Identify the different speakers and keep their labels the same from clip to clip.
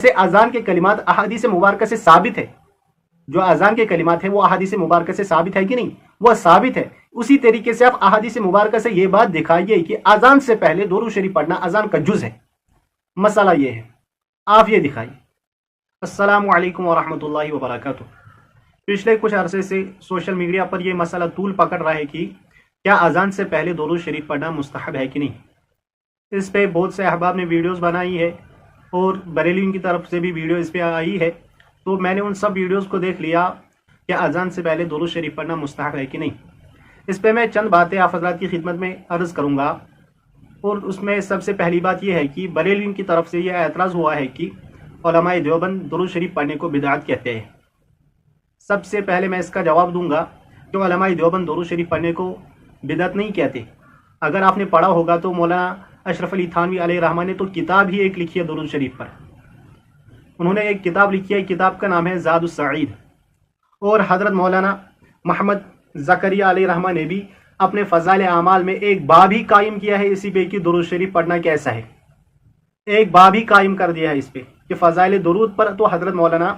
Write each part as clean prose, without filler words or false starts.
Speaker 1: से अजान के कलिमात अहादीस मुबारक से साबित है, जो अजान के कलिमात है वो अहादीस मुबारक से साबित है कि नहीं, वो साबित है। उसी तरीके से आप अहादीस मुबारक से ये बात दिखाइए कि अजान से पहले दुरूद शरीफ पढ़ना अजान का जुज है। मसला ये है, आप ये दिखाइए। अस्सलामु अलैकुम वरहमतुल्लाहि वबरकातुहू। पिछले कुछ अरसे से सोशल मीडिया पर यह मसला तूल पकड़ रहा है कि क्या अजान से पहले दुरूद शरीफ पढ़ना मुस्तहब है कि नहीं। इस पे बहुत से अहबाब ने वीडियोस बनाई है और बरेलियों की तरफ से भी वीडियो इस पे आई है, तो मैंने उन सब वीडियोस को देख लिया कि अजान से पहले दुरूद शरीफ पढ़ना मुस्तहब है कि नहीं। इस पे मैं चंद बातें आप हज़रात की खिदमत में अर्ज़ करूँगा। और उसमें सबसे पहली बात यह है कि बरेलियों की तरफ से यह एतराज़ हुआ है कि उलमाए देवबंद दुरूद शरीफ पढ़ने को बिदअत कहते हैं। सबसे पहले मैं इसका जवाब दूंगा कि उलमाए देवबंद दुरूद शरीफ पढ़ने को बिदअत नहीं कहते। अगर आपने पढ़ा होगा तो मौलाना अशरफ अली थानवी अलैहि रहमा ने तो किताब ही एक लिखी है दुरूद शरीफ पर। उन्होंने एक किताब लिखी है, किताब का नाम है ज़ादुस सईद। और हज़रत मौलाना मोहम्मद ज़करिया अलैहि रहमा ने भी अपने फ़ज़ाइल आमाल में एक बाब ही कायम किया है इसी पे कि दुरूद शरीफ पढ़ना कैसा है। एक बाब ही कायम कर दिया है इस पे कि फ़ज़ाइल दुरूद पर तो हज़रत मौलाना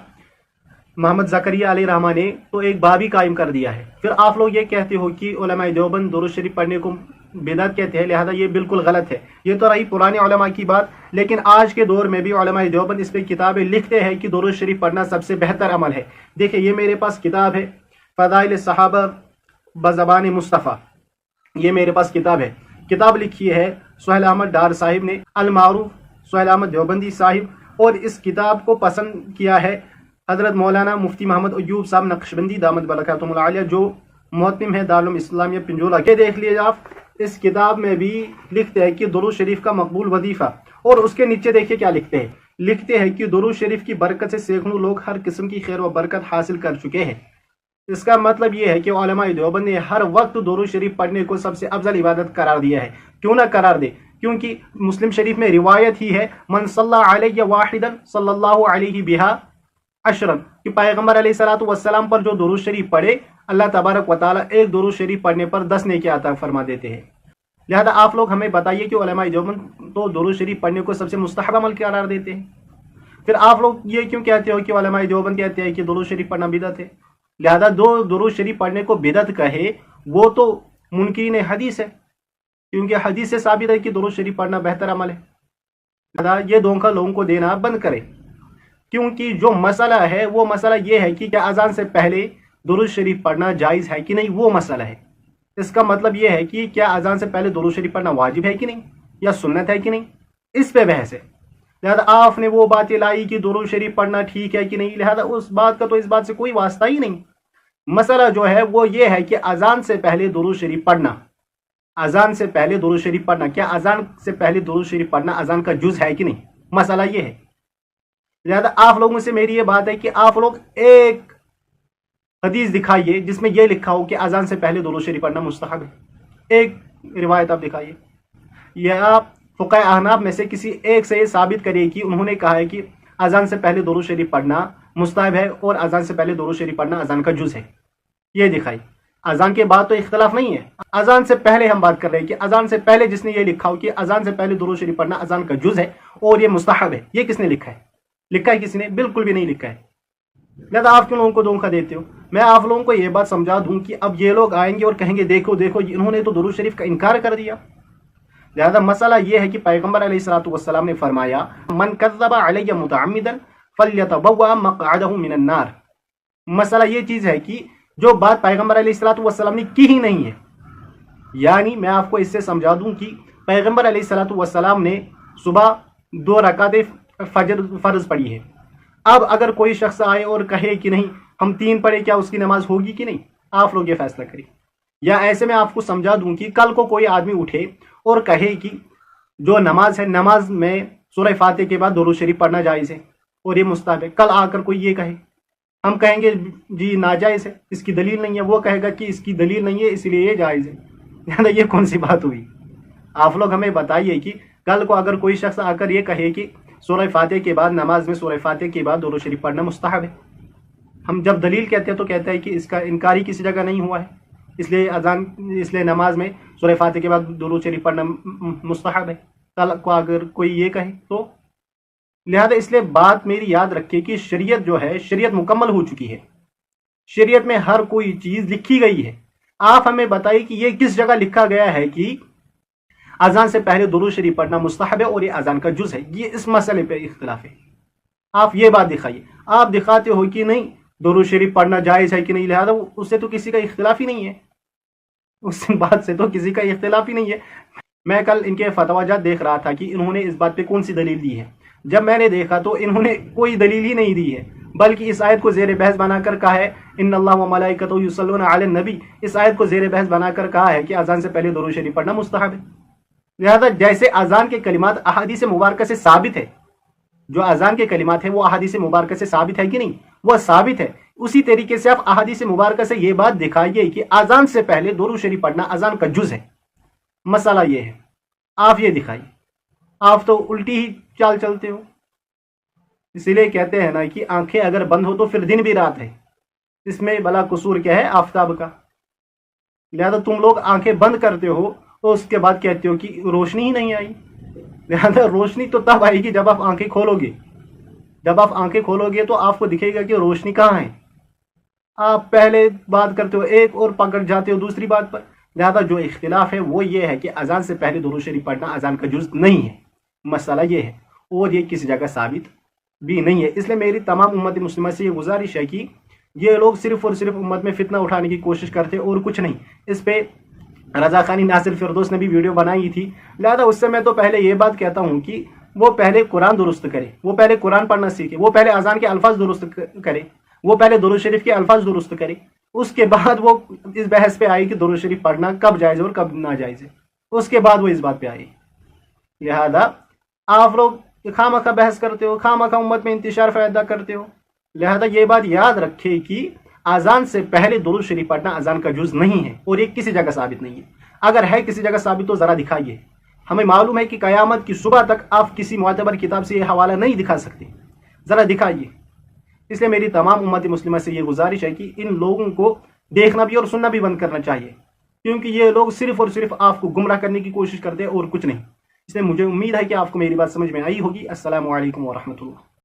Speaker 1: मोहम्मद ज़करिया अलैहि रहमा ने तो एक बाब ही कायम कर दिया है। फिर आप लोग ये कहते हो कि उलमाए देवबंद दुरूद शरीफ पढ़ने को बिदअत कहते हैं, लिहाजा ये बिल्कुल गलत है। ये तो रही पुराने उलमा की बात, लेकिन आज के दौर में भी उलमाए देवबंद इस पे किताबें लिखते हैं कि दुरूद शरीफ पढ़ना सबसे बेहतर अमल है। देखिए ये मेरे पास किताब है फ़ज़ाइल सहाबा बज़बान मुस्तफ़ा, ये मेरे पास किताब है। किताब लिखी है सुहैल अहमद डार साहिब ने, अल मारूफ सुहैल अहमद देवबंदी साहिब। और इस किताब को पसंद किया है हज़रत मौलाना मुफ्ती मोहम्मद अय्यूब साहब नक्शबंदी दामत बरकातुहुल आलिया, जो मुहत्तिम है दारुल इस्लामिया पिंजोला के। देख लीजिए आप, इस किताब में भी लिखते हैं कि दुरूद शरीफ का मकबूल वजीफ़ा। और उसके नीचे देखिए क्या लिखते हैं, लिखते हैं कि दुरूद शरीफ की बरकत से सैकड़ों लोग हर किस्म की खैर व बरकत हासिल कर चुके हैं। इसका मतलब ये है कि उलमाए देवबंद ने हर वक्त दुरूद शरीफ पढ़ने को सबसे अफजल इबादत करार दिया है। क्यों ना करार दे, क्योंकि मुस्लिम शरीफ में रिवायत ही है मन सल्ला अलैहि वाहिदन सल्लल्लाहु अलैहि बिहा अशरन, कि पैगंबर अलैहिस्सलातु वस्सलाम पर जो दुरूद शरीफ पढ़े अल्लाह तबारक व तआला एक दुरूद शरीफ पढ़ने पर 10 नेकी अता फरमा देते हैं। लिहाजा आप लोग हमें बताइए कि उलमाए देवबंद तो दुरूद शरीफ पढ़ने को सबसे मुस्तहब अमल करार देते हैं। फिर आप लोग ये क्यों कहते हो कि उलमाए देवबंद कहते हैं कि दुरूद शरीफ पढ़ना बिदअत है। लिहाजा जो दुरूद शरीफ पढ़ने को बिदअत कहे वो तो मुनकिरीन हदीस है, क्योंकि हदीस से साबित है कि दुरूद शरीफ पढ़ना बेहतर अमल है। लिहाजा ये धोखा लोगों को देना बंद करें, क्योंकि जो मसला है वो मसला ये है कि क्या अजान से पहले दुरूद शरीफ पढ़ना जायज़ है कि नहीं, वो मसला है। इसका मतलब ये है कि क्या अजान से पहले दुरूद शरीफ पढ़ना वाजिब है कि नहीं या सुन्नत है कि नहीं, इस पे बहस है। लिहाजा आपने वो बातें लाई कि दुरूद शरीफ पढ़ना ठीक है कि नहीं, लिहाजा उस बात का तो इस बात से कोई वास्ता ही नहीं। मसला जो है वो ये है कि अजान से पहले दुरूद शरीफ पढ़ना, अजान से पहले दुरूद शरीफ पढ़ना, क्या अजान से पहले दुरूद शरीफ पढ़ना अजान का जुज है कि नहीं, मसला ये है। लिहाजा आप लोगों से मेरी ये बात है कि आप लोग एक हदीस दिखाइए जिसमें यह लिखा हो कि अजान से पहले दुरूद शरीफ पढ़ना मुस्तहब है। एक रिवायत आप दिखाइए, यह आप फुक़हा अहनाफ में से किसी एक से ये साबित करिए कि उन्होंने कहा है कि अजान से पहले दुरूद शरीफ पढ़ना मुस्तहब है और अजान से पहले दुरूद शरीफ पढ़ना अजान का जुज है। ये दिखाई। अजान के बाद तो इख्तलाफ नहीं है, अजान से पहले हम बात कर रहे हैं कि अजान से पहले जिसने ये लिखा हो कि अजान से पहले दुरूद शरीफ पढ़ना अजान का जुज है और ये मुस्तहब है, ये किसने लिखा है? लिखा है किसने? बिल्कुल भी नहीं लिखा है। लिहाजा आप क्यों लोगों को धोखा देते हो? मैं आप लोगों को ये बात समझा दूं कि अब ये लोग आएंगे और कहेंगे देखो देखो इन्होंने तो दुरूद शरीफ का इनकार कर दिया। लिहाजा मसला ये है कि पैगंबर अलैहिस्सलातु वस्सलाम ने फरमाया मन कज़्ज़बा अलैया मुतअम्मिदन फल्यतबव्वा मक़अदहु मिनन नार। मसला ये चीज़ है कि जो बात पैगंबर अलैहिस्सलातु वस्सलाम ने की ही नहीं है, यानी मैं आपको इससे समझा दूं कि पैगंबर अलैहिस्सलातु वस्सलाम ने सुबह 2 रकातें फजर फ़र्ज पढ़ी है। अब अगर कोई शख्स आए और कहे कि नहीं हम 3 पढ़े, क्या उसकी नमाज होगी कि नहीं? आप लोग ये फैसला करिए। या ऐसे में आपको समझा दूं कि कल को कोई आदमी उठे और कहे कि जो नमाज है, नमाज में सूरह फातिहा के बाद दुरूद शरीफ पढ़ना जायज़ है और ये मुस्तहब है। कल आकर कोई ये कहे, हम कहेंगे जी नाजायज़ है, इसकी दलील नहीं है। वो कहेगा कि इसकी दलील नहीं है इसलिए ये जायज़ है। ये कौन सी बात हुई? आप लोग हमें बताइए कि कल को अगर कोई शख्स आकर ये कहे कि सूरह फातिहा के बाद नमाज में सूरह फातिहा के बाद दुरूद शरीफ पढ़ना मुस्तहब है, हम जब दलील कहते हैं तो कहते हैं कि इसका इनकार ही किसी जगह नहीं हुआ है, इसलिए नमाज में सूरह फातिहा के बाद दुरूद शरीफ पढ़ना मुस्तहब है। कल को अगर कोई ये कहे तो لہذا اس لیے بات میری یاد رکھے کہ شریعت جو ہے شریعت مکمل ہو چکی ہے، شریعت میں ہر کوئی چیز لکھی گئی ہے۔ آپ ہمیں بتائیے کہ یہ کس جگہ لکھا گیا ہے کہ اذان سے پہلے درود شریف پڑھنا مستحب ہے اور یہ اذان کا جز ہے؟ یہ اس مسئلے پہ اختلاف ہے، آپ یہ بات دکھائیے۔ آپ دکھاتے ہو کہ نہیں درود شریف پڑھنا جائز ہے کہ نہیں، لہذا اس سے تو کسی کا اختلاف ہی نہیں ہے، اس بات سے تو کسی کا اختلاف ہی نہیں ہے۔ میں کل ان کے فتویٰ جات دیکھ رہا تھا کہ انہوں نے اس بات پہ کون سی دلیل دی ہے، جب میں نے دیکھا تو انہوں نے کوئی دلیل ہی نہیں دی ہے، بلکہ اس آیت کو زیر بحث بنا کر کہا ہے ان اللہ و ملائکتہ یصلون علی النبی، اس آیت کو زیر بحث بنا کر کہا ہے کہ اذان سے پہلے درود شریف پڑھنا مستحب ہے۔ لہذا جیسے اذان کے کلمات احادیث مبارکہ سے ثابت ہے، جو اذان کے کلمات ہیں وہ احادیث مبارکہ سے ثابت ہے کہ نہیں، وہ ثابت ہے، اسی طریقے سے آپ احادیث مبارکہ سے یہ بات دکھائیے کہ اذان سے پہلے درود شریف پڑھنا اذان کا جز ہے۔ مسئلہ یہ ہے، آپ یہ دکھائیے، آپ تو الٹی ہی چال چلتے ہو۔ اسی لیے کہتے ہیں نا کہ آنکھیں اگر بند ہو تو پھر دن بھی رات ہے، اس میں بلا قصور کیا ہے آفتاب کا؟ لہذا تم لوگ آنکھیں بند کرتے ہو اور اس کے بعد کہتے ہو کہ روشنی ہی نہیں آئی، لہذا روشنی تو تب آئے گی جب آپ آنکھیں کھولو گے، جب آپ آنکھیں کھولو گے تو آپ کو دکھے گا کہ روشنی کہاں ہے۔ آپ پہلے بات کرتے ہو ایک اور پکڑ جاتے ہو دوسری بات پر۔ لہذا جو اختلاف ہے وہ یہ ہے کہ اذان سے پہلے درود شریف پڑھنا اذان کا جز نہیں ہے، مسئلہ یہ ہے، اور یہ کسی جگہ ثابت بھی نہیں ہے۔ اس لیے میری تمام امت مسلمہ سے یہ گزارش ہے کہ یہ لوگ صرف اور صرف امت میں فتنہ اٹھانے کی کوشش کرتے اور کچھ نہیں۔ اس پہ رضا خانی ناصر فردوس نے بھی ویڈیو بنائی تھی، لہذا اس سے میں تو پہلے یہ بات کہتا ہوں کہ وہ پہلے قرآن درست کرے، وہ پہلے قرآن پڑھنا سیکھے، وہ پہلے اذان کے الفاظ درست کرے، وہ پہلے درود شریف کے الفاظ درست کرے، اس کے بعد وہ اس بحث پہ آئی کہ درود شریف پڑھنا کب جائز ہے اور کب ناجائز ہے، اس کے بعد وہ اس بات پہ آئی۔ لہذا آپ لوگ خواہ مخواہ بحث کرتے ہو، خواہ مخواہ امت میں انتشار پیدا کرتے ہو، لہذا یہ بات یاد رکھے کہ اذان سے پہلے درود شریف پڑھنا اذان کا جز نہیں ہے، اور یہ کسی جگہ ثابت نہیں ہے۔ اگر ہے کسی جگہ ثابت تو ذرا دکھائیے، ہمیں معلوم ہے کہ قیامت کی صبح تک آپ کسی معتبر کتاب سے یہ حوالہ نہیں دکھا سکتے، ذرا دکھائیے۔ اس لیے میری تمام امت مسلمہ سے یہ گزارش ہے کہ ان لوگوں کو دیکھنا بھی اور سننا بھی بند کرنا چاہیے، کیونکہ یہ لوگ صرف اور صرف آپ کو گمراہ کرنے کی کوشش کرتے ہیں اور کچھ نہیں۔ اس لیے مجھے امید ہے کہ آپ کو میری بات سمجھ میں آئی ہوگی۔ السلام علیکم ورحمۃ اللہ۔